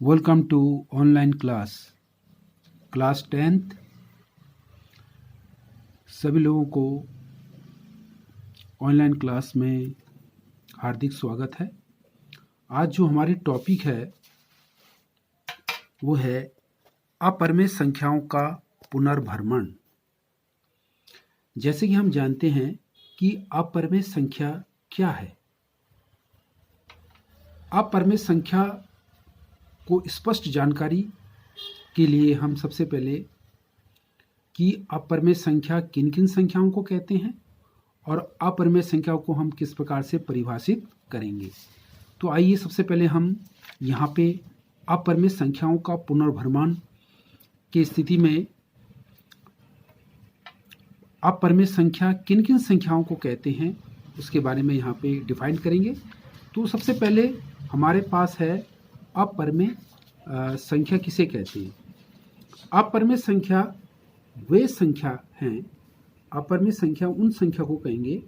Welcome to online class 10th। सभी लोगों को ऑनलाइन क्लास में हार्दिक स्वागत है। आज जो हमारी टॉपिक है वो है अपरिमेय संख्याओं का पुनर्भ्रमण। जैसे कि हम जानते हैं कि अपरिमेय संख्या क्या है। अपरिमेय संख्या को स्पष्ट जानकारी के लिए हम सबसे पहले कि अपरिमेय संख्या किन किन संख्याओं को कहते हैं और अपरिमेय संख्याओं को हम किस प्रकार से परिभाषित करेंगे। तो आइए सबसे पहले हम यहाँ पे अपरिमेय संख्याओं का पुनर्भ्रमण की स्थिति में अपरिमेय संख्या किन किन संख्याओं को कहते हैं उसके बारे में यहाँ पे डिफाइन करेंगे। तो सबसे पहले हमारे पास है अपरिमेय संख्या किसे कहते हैं। अपरिमेय संख्या वे संख्या हैं, अपरिमेय संख्या उन संख्या को कहेंगे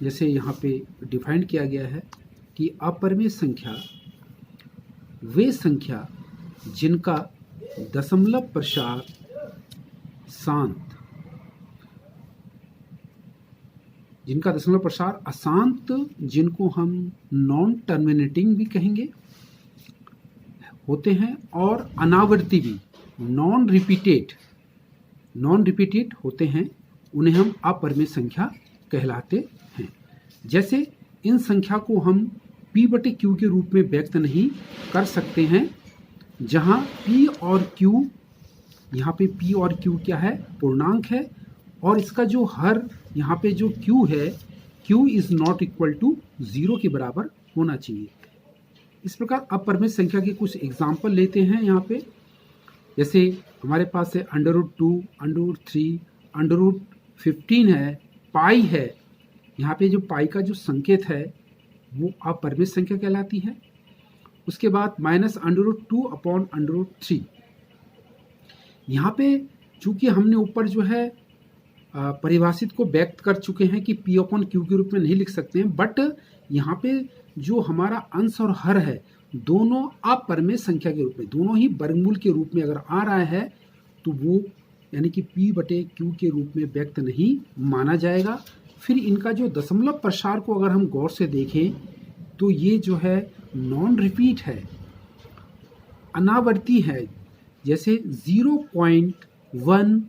जैसे यहाँ पे डिफाइन किया गया है कि अपरिमेय संख्या वे संख्या जिनका दशमलव प्रसार शांत अशांत, जिनको हम नॉन टर्मिनेटिंग भी कहेंगे होते हैं, और अनावर्ती भी नॉन रिपीटेड होते हैं, उन्हें हम अपरिमेय संख्या कहलाते हैं। जैसे इन संख्या को हम p/q के रूप में व्यक्त नहीं कर सकते हैं, जहां p और q, यहाँ पे p और q क्या है, पूर्णांक है, और इसका जो हर यहाँ पे जो q है, q is not equal to 0 के बराबर होना चाहिए। इस प्रकार अपरिमेय संख्या के कुछ एग्जाम्पल लेते हैं यहाँ पे। जैसे हमारे पास है √2, √3, √15 है, पाई है। यहाँ पे जो पाई का जो संकेत है वो अपरिमेय संख्या कहलाती है। उसके बाद -√2/√3। यहाँ पे चूंकि हमने ऊपर जो है परिभाषित को व्यक्त कर चुके हैं कि p/q के रूप में नहीं लिख सकते हैं, बट यहाँ पे जो हमारा अंश और हर है दोनों अपरिमेय संख्या के रूप में, दोनों ही वर्गमूल के रूप में अगर आ रहा है तो वो यानी कि p/q के रूप में व्यक्त नहीं माना जाएगा। फिर इनका जो दशमलव प्रसार को अगर हम गौर से देखें तो ये जो है नॉन रिपीट है, अनावर्ती है। जैसे 0.10,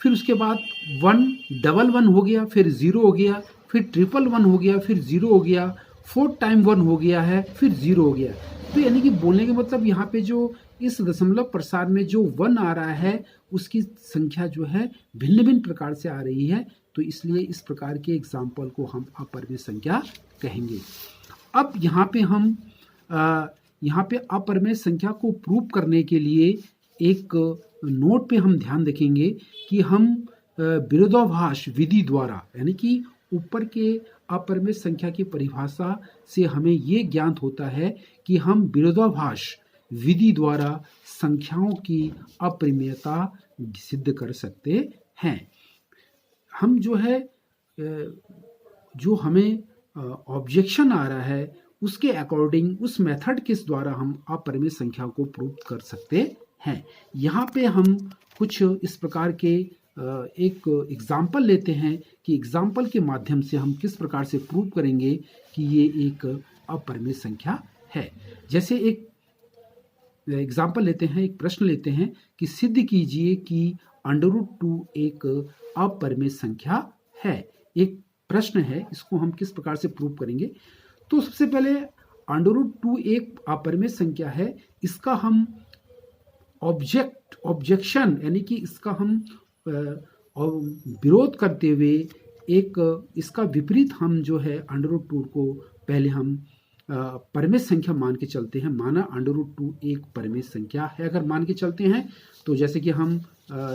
फिर उसके बाद 111 हो गया, फिर 0 हो गया, फिर 111 हो गया, फिर 0 हो गया, 4 टाइम 1 हो गया है, फिर 0 हो गया। तो यानी कि बोलने के मतलब यहाँ पे जो इस दशमलव प्रसार में जो 1 आ रहा है उसकी संख्या जो है भिन्न भिन्न प्रकार से आ रही है, तो इसलिए इस प्रकार के एग्जाम्पल को हम अपरिमेय संख्या कहेंगे। अब यहाँ पे हम अपरिमेय संख्या को प्रूव करने के लिए एक नोट पे हम ध्यान रखेंगे कि हम विरोधाभास विधि द्वारा, यानी कि ऊपर के अपरिमेय संख्या की परिभाषा से हमें ये ज्ञात होता है कि हम विरोधाभास विधि द्वारा संख्याओं की अपरिमेयता सिद्ध कर सकते हैं। हम जो है जो हमें ऑब्जेक्शन आ रहा है उसके अकॉर्डिंग उस मेथड के द्वारा हम अपरिमेय संख्या को प्रूव कर सकते हैं। यहाँ पे हम कुछ इस प्रकार के एक एग्जाम्पल लेते हैं कि एग्जाम्पल के माध्यम से हम किस प्रकार से प्रूव करेंगे कि ये एक अपरिमेय संख्या है। जैसे एक एग्जाम्पल लेते हैं, एक प्रश्न लेते हैं कि सिद्ध कीजिए कि √2 एक अपरिमेय संख्या है। एक प्रश्न है, इसको हम किस प्रकार से प्रूव करेंगे। तो सबसे पहले √2 एक अपरिमेय संख्या है, इसका हम ऑब्जेक्शन यानी कि इसका हम विरोध करते हुए एक इसका विपरीत हम जो है √2 को पहले हम परिमेय संख्या मान के चलते हैं। माना √2 एक परिमेय संख्या है अगर मान के चलते हैं, तो जैसे कि हम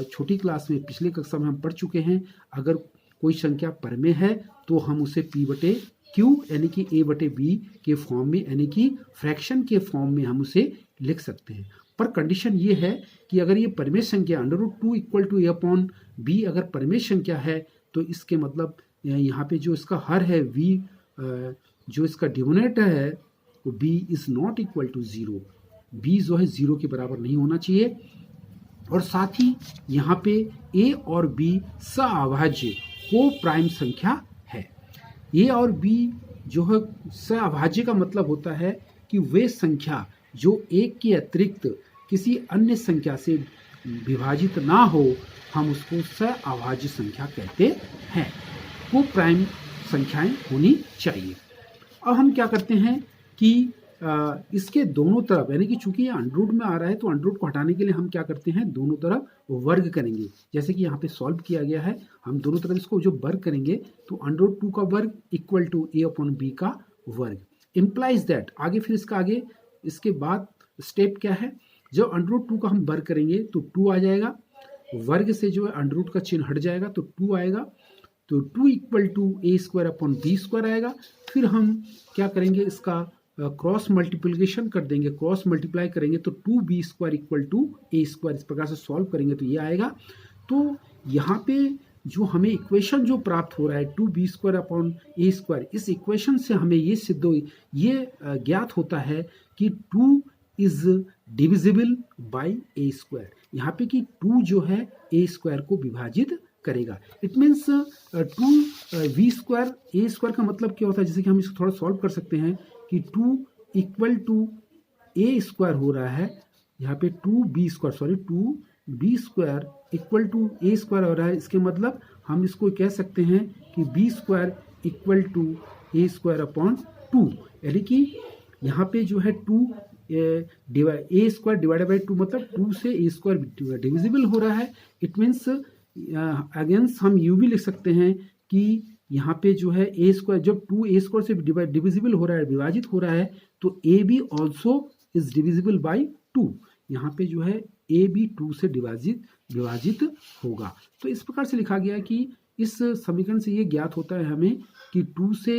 छोटी क्लास में पिछले कक्षा में हम पढ़ चुके हैं, अगर कोई संख्या परिमेय है तो हम उसे p/q यानी कि a/b के फॉर्म में, यानी कि फ्रैक्शन के फॉर्म में हम उसे लिख सकते हैं। पर कंडीशन ये है कि अगर ये परिमेय संख्या √2 = a/b अगर परिमेय संख्या है तो इसके मतलब यहाँ पे जो इसका हर है v, जो इसका डिनोमिनेटर है वो b is not equal to 0, b जो है 0 के बराबर नहीं होना चाहिए। और साथ ही यहाँ पे a और b सअभाज्य को प्राइम संख्या है। a और b जो है सअभाज्य का मतलब होता है कि वे संख्या जो एक के अतिरिक्त किसी अन्य संख्या से विभाजित ना हो, हम उसको सअभाज्य संख्या कहते हैं। वो प्राइम संख्याएं होनी चाहिए। अब हम क्या करते हैं कि इसके दोनों तरफ, यानी कि चूंकि ये अंडररूट में आ रहा है तो अंडररूट को हटाने के लिए हम क्या करते हैं, दोनों तरफ वर्ग करेंगे। जैसे कि यहाँ पे सॉल्व किया गया है, हम दोनों तरफ इसको जो वर्ग करेंगे तो अंडररूट 2 का वर्ग equal to a upon b का वर्ग। इम्प्लाइज दैट, आगे फिर इसका आगे इसके बाद स्टेप क्या है, जब अंडररूट 2 का हम वर्ग करेंगे तो 2 आ जाएगा, वर्ग से जो है अंडररूट का चिन्ह हट जाएगा तो 2 आएगा, तो 2 equal to a square upon b square आएगा। फिर हम क्या करेंगे, इसका क्रॉस मल्टीप्लिकेशन कर देंगे, क्रॉस मल्टीप्लाई करेंगे तो 2b square equal to a square, इस प्रकार से सॉल्व करेंगे तो ये आएगा। तो यहाँ पे जो हमें इक्वेशन जो प्राप्त हो रहा है 2b स्क्वायर अपॉन ए स्क्वायर, इस इक्वेशन से हमें ये ज्ञात होता है कि 2 is divisible by A square. यहाँ पे कि 2 जो है ए स्क्वायर को विभाजित करेगा। It means 2v square A square का मतलब क्या होता है, जैसे कि हम इसको थोड़ा सॉल्व कर सकते हैं कि 2 इक्वल टू ए स्क्वायर हो रहा है, यहाँ पे 2b square equal to a square हो रहा है। इसके मतलब हम इसको कह सकते हैं कि b square equal to a square upon 2, यानी कि यहाँ पे जो है 2 ए स्क्वायर डिवाइडेड बाई 2 मतलब 2 से ए स्क्वायर डिविजिबल हो रहा है। इट मीन्स अगेंस्ट हम यू भी लिख सकते हैं कि यहाँ पे जो है ए स्क्वायर, जब 2 ए स्क्वायर से डिविजिबल हो रहा है, विभाजित हो रहा है, तो a b also is divisible by 2। यहाँ पे जो है ए बी 2 से विभाजित होगा। तो इस प्रकार से लिखा गया कि इस समीकरण से ये ज्ञात होता है हमें कि 2 से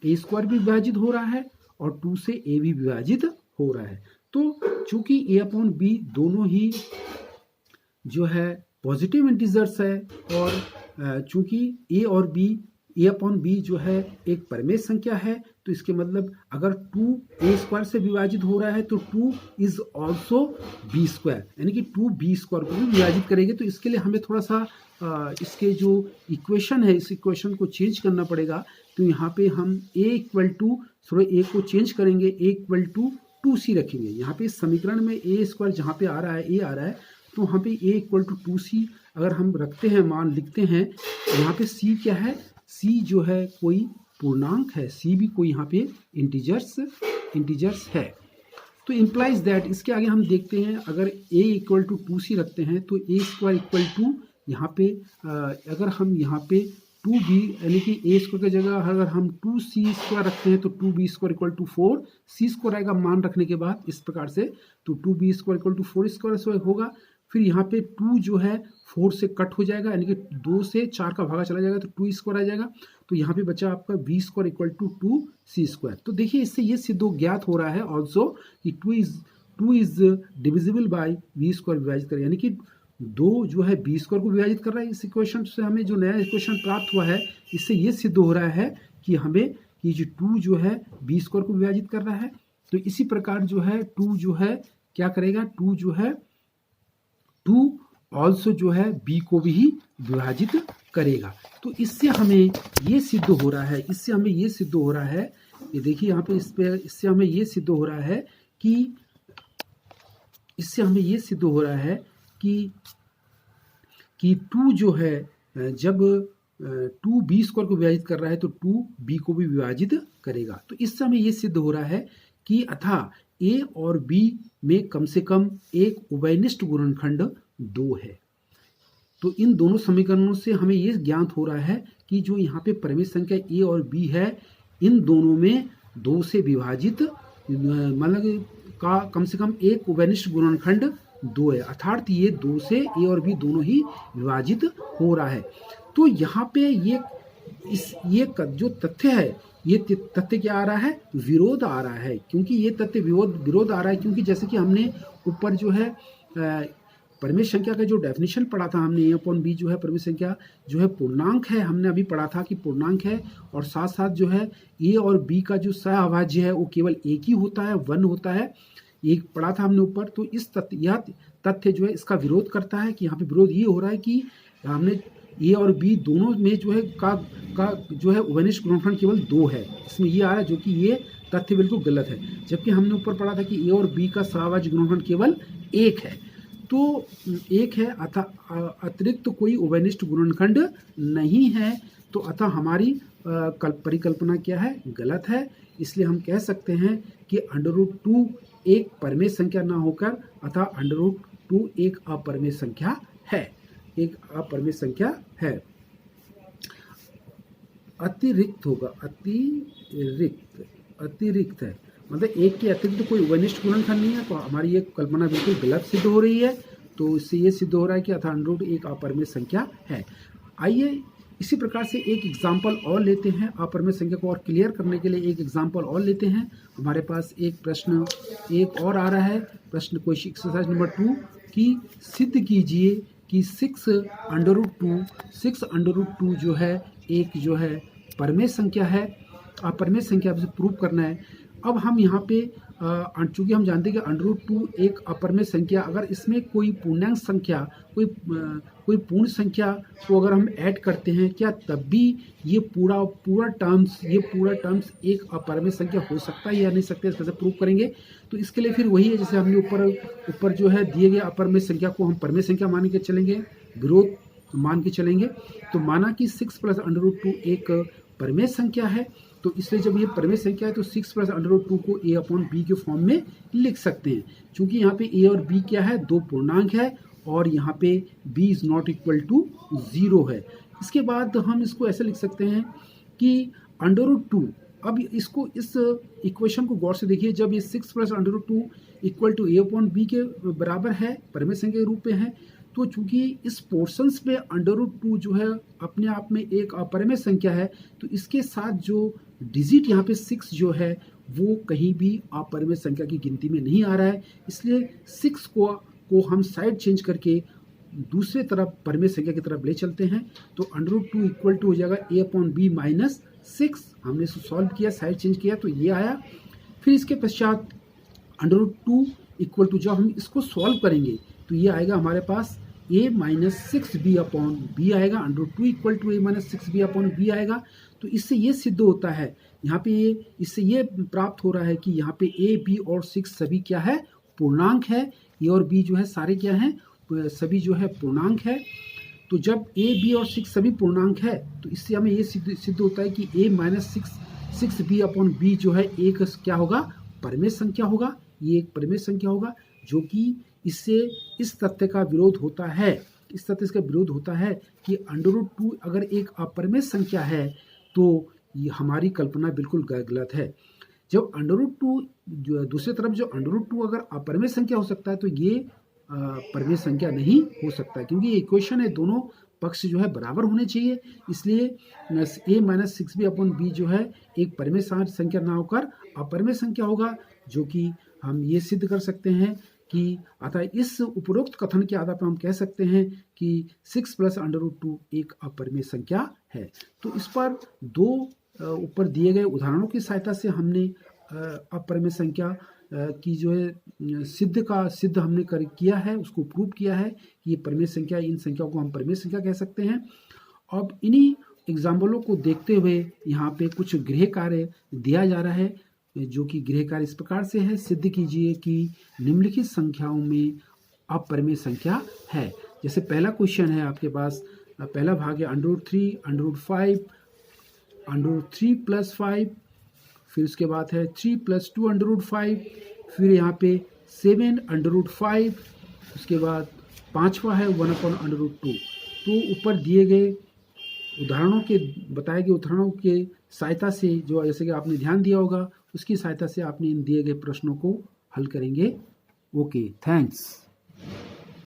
ए स्क्वायर भी विभाजित हो रहा है और 2 से ए भी विभाजित हो रहा है। तो चूंकि ए अपॉन बी दोनों ही जो है पॉजिटिव इंटीजर्स है, और चूंकि ए और बी, ए अपॉन बी जो है एक परिमेय संख्या है, तो इसके मतलब अगर 2 ए स्क्वायर से विभाजित हो रहा है तो 2 इज ऑल्सो बी स्क्वायर, यानी कि 2 बी स्क्वायर को भी विभाजित करेंगे। तो इसके लिए हमें थोड़ा सा इसके जो इक्वेशन है, इस इक्वेशन को चेंज करना पड़ेगा। तो यहाँ पे हम ए इक्वल टू, थोड़ा ए को चेंज करेंगे, ए इक्वल टू 2c रखेंगे। यहाँ पे इस समीकरण में ए स्क्वायर जहाँ पे आ रहा है, ए आ रहा है, तो वहाँ पे a इक्वल टू 2c अगर हम रखते हैं, मान लिखते हैं, यहाँ पे c क्या है, c जो है कोई पूर्णांक है, c भी कोई यहाँ पे इंटीजर्स है। तो इम्प्लाइज दैट, इसके आगे हम देखते हैं, अगर a इक्वल टू 2c रखते हैं तो a स्क्वायर इक्वल टू यहाँ पे अगर हम यहाँ पे 2b, यानी कि a स्क्वायर की जगह अगर हम 2c स्क्वायर रखते हैं तो 2b square equal to 4c square आएगा मान रखने के बाद इस प्रकार से, तो 2b square equal to 4 square होगा। फिर यहाँ पे 2 जो है 4 से कट हो जाएगा, यानी कि 2 से 4 का भागा चला जाएगा तो 2 स्क्वायर आ जाएगा। तो यहाँ पे बचा आपका b square equal to 2c square. तो देखिए इससे ये सिद्ध ज्ञात हो रहा है ऑल्सो कि 2 is divisible by b square विभाजित करें, यानी कि 2 जो है b स्क्वायर को विभाजित कर रहा है। इस इक्वेशन से हमें जो नया इक्वेशन प्राप्त हुआ है, इससे ये सिद्ध हो रहा है कि हमें ये जो 2 जो है b स्क्वायर को विभाजित कर रहा है। तो इसी प्रकार जो है 2 जो है क्या करेगा, 2 जो है 2 ऑल्सो जो है b को भी ही विभाजित करेगा। तो इससे हमें ये सिद्ध हो रहा है, ये देखिए यहाँ पे इससे हमें ये सिद्ध हो रहा है कि 2 जो है जब 2 b स्क्वायर को विभाजित कर रहा है तो 2 b को भी विभाजित करेगा। तो इससे हमें ये सिद्ध हो रहा है कि अतः a और b में कम से कम एक उभयनिष्ठ गुणनखंड 2 है। तो इन दोनों समीकरणों से हमें ये ज्ञात हो रहा है कि जो यहाँ पे परिमेय संख्या a और b है, इन दोनों में 2 से विभाजित मतलब का कम से कम एक उभयनिष्ठ गुणनखंड 2 है, अर्थात ये 2 से a और b दोनों ही विभाजित हो रहा है। तो यहाँ पे ये जो तथ्य है, ये तथ्य क्या आ रहा है, विरोध आ रहा है। क्योंकि ये तथ्य विरोध आ रहा है, क्योंकि जैसे कि हमने ऊपर जो है परिमेय संख्या का जो डेफिनेशन पढ़ा था हमने, ए अपॉन बी जो है परिमेय संख्या जो है पूर्णांक है, हमने अभी पढ़ा था कि पूर्णांक है और साथ साथ जो है ए और बी का जो सहअभाज्य है वो केवल एक ही होता है, 1 होता है, एक पढ़ा था हमने ऊपर। तो इस यह तथ्य जो है इसका विरोध करता है कि यहाँ पे विरोध ये हो रहा है कि हमने ए और बी दोनों में जो है का जो है उभयनिष्ठ गुणनखंड केवल 2 है, इसमें ये आ रहा है, जो कि ये तथ्य बिल्कुल गलत है। जबकि हमने ऊपर पढ़ा था कि ए और बी का सहअभाज्य गुणनखंड केवल 1 है, तो 1 है अतः अतिरिक्त कोई उभयनिष्ठ गुणनखंड नहीं है। तो अतः हमारी परिकल्पना क्या है, गलत है। इसलिए हम कह सकते हैं कि √2 एक परिमेय संख्या ना होकर अतः √2 एक अपरिमेय संख्या है, एक अपरिमेय संख्या है। अतिरिक्त होगा, अतिरिक्त है मतलब एक के अतिरिक्त कोई उभयनिष्ठ गुणनखंड नहीं है, तो हमारी ये कल्पना बिल्कुल गलत सिद्ध हो रही है। तो इससे ये सिद्ध हो रहा है कि अतः √2 एक अपरिमेय संख्या है। आइए इसी प्रकार से एक एग्जाम्पल और लेते हैं, अपरिमेय संख्या को और क्लियर करने के लिए एक एग्जाम्पल और लेते हैं। हमारे पास एक प्रश्न एक और आ रहा है, प्रश्न क्वेश्चन एक्सरसाइज नंबर 2 की सिद्ध कीजिए कि 6√2 जो है एक जो है परिमेय संख्या है, अपरिमेय संख्या से प्रूव करना है। अब हम यहाँ पे चूंकि हम जानते हैं कि √2 एक अपरिमेय संख्या, अगर इसमें कोई पूर्णांक संख्या कोई पूर्ण संख्या को अगर हम ऐड करते हैं, क्या तब भी ये पूरा टर्म्स एक अपरिमेय संख्या हो सकता है या नहीं सकता, इस तरह से प्रूव करेंगे। तो इसके लिए फिर वही है, जैसे हमने ऊपर जो है दिए गए अपरिमेय संख्या को हम परिमेय संख्या मान के चलेंगे, विरोध मान के चलेंगे। तो माना कि 6 + √2 एक परिमेय संख्या है, तो इसलिए जब ये परिमेय संख्या है तो 6 + √2 को a अपॉन बी के फॉर्म में लिख सकते हैं। चूंकि यहाँ पे a और b क्या है, 2 पूर्णांक है और यहाँ पे b is not equal to 0 है। इसके बाद हम इसको ऐसे लिख सकते हैं कि √2, अब इसको इस इक्वेशन को गौर से देखिए, जब ये 6 + √2 equal to a upon B के बराबर है, परिमेय संख्या के रूप में है, तो चूंकि इस पोर्शंस में √2 जो है अपने आप में एक अपरिमेय संख्या है, तो इसके साथ जो डिजिट यहाँ पे 6 जो है वो कहीं भी अपरिमेय संख्या की गिनती में नहीं आ रहा है। इसलिए 6 को हम साइड चेंज करके दूसरे तरफ परिमेय संख्या की तरफ ले चलते हैं। तो √2 इक्वल टू हो जाएगा a अपॉन बी माइनस 6। हमने इसको सॉल्व किया, साइड चेंज किया तो ये आया। फिर इसके पश्चात √2 इक्वल टू, जब हम इसको सॉल्व करेंगे तो ये आएगा हमारे पास a minus 6b upon B आएगा, √2 equal to a minus 6b upon B आएगा। तो इससे ये सिद्ध होता है, यहाँ पे इससे ये प्राप्त हो रहा है कि यहाँ पे a, b और 6 सभी क्या है, पूर्णांक है। a और b जो है सारे क्या हैं, सभी जो है पूर्णांक है। तो जब a, b और 6 सभी पूर्णांक है, तो इससे हमें ये सिद्ध होता है कि a minus 6b upon B जो है एक क्या होगा, परिमेय संख्या होगा। ये एक परिमेय संख्या होगा, जो कि इससे इस तथ्य का विरोध होता है, इस तथ्य का विरोध होता है कि √2 अगर एक अपरिमेय संख्या है तो ये हमारी कल्पना बिल्कुल गलत है। जब √2 जो दूसरी तरफ जो √2 अगर अपरिमेय संख्या हो सकता है, तो ये परिमेय संख्या नहीं हो सकता, क्योंकि ये इक्वेशन है, दोनों पक्ष जो है बराबर होने चाहिए। इसलिए a minus 6b upon B जो है एक परिमेय संख्या ना होकर अपरिमेय संख्या होगा, जो कि हम ये सिद्ध कर सकते हैं कि अतः इस उपरोक्त कथन के आधार पर हम कह सकते हैं कि 6 + √2 एक अपरिमेय संख्या है। तो इस पर दो ऊपर दिए गए उदाहरणों की सहायता से हमने अपरिमेय संख्या की जो है सिद्ध हमने किया है, उसको प्रूव किया है कि ये परिमेय संख्या, इन संख्याओं को हम परिमेय संख्या कह सकते हैं। अब इन्हीं एग्जाम्पलों को देखते हुए यहाँ पे कुछ गृह कार्य दिया जा रहा है, जो कि गृह कार्य इस प्रकार से है, सिद्ध कीजिए कि निम्नलिखित संख्याओं में अपरिमेय संख्या है। जैसे पहला क्वेश्चन है आपके पास, पहला भाग है √3, √5, √3 + 5, फिर उसके बाद है 3 + 2 √5, फिर यहाँ पे 7 √5, उसके बाद पांचवा है 1 अपॉन √2। तो ऊपर दिए गए बताए गए उदाहरणों के सहायता से, जो जैसे कि आपने ध्यान दिया होगा, उसकी सहायता से आपने इन दिए गए प्रश्नों को हल करेंगे। Okay, thanks.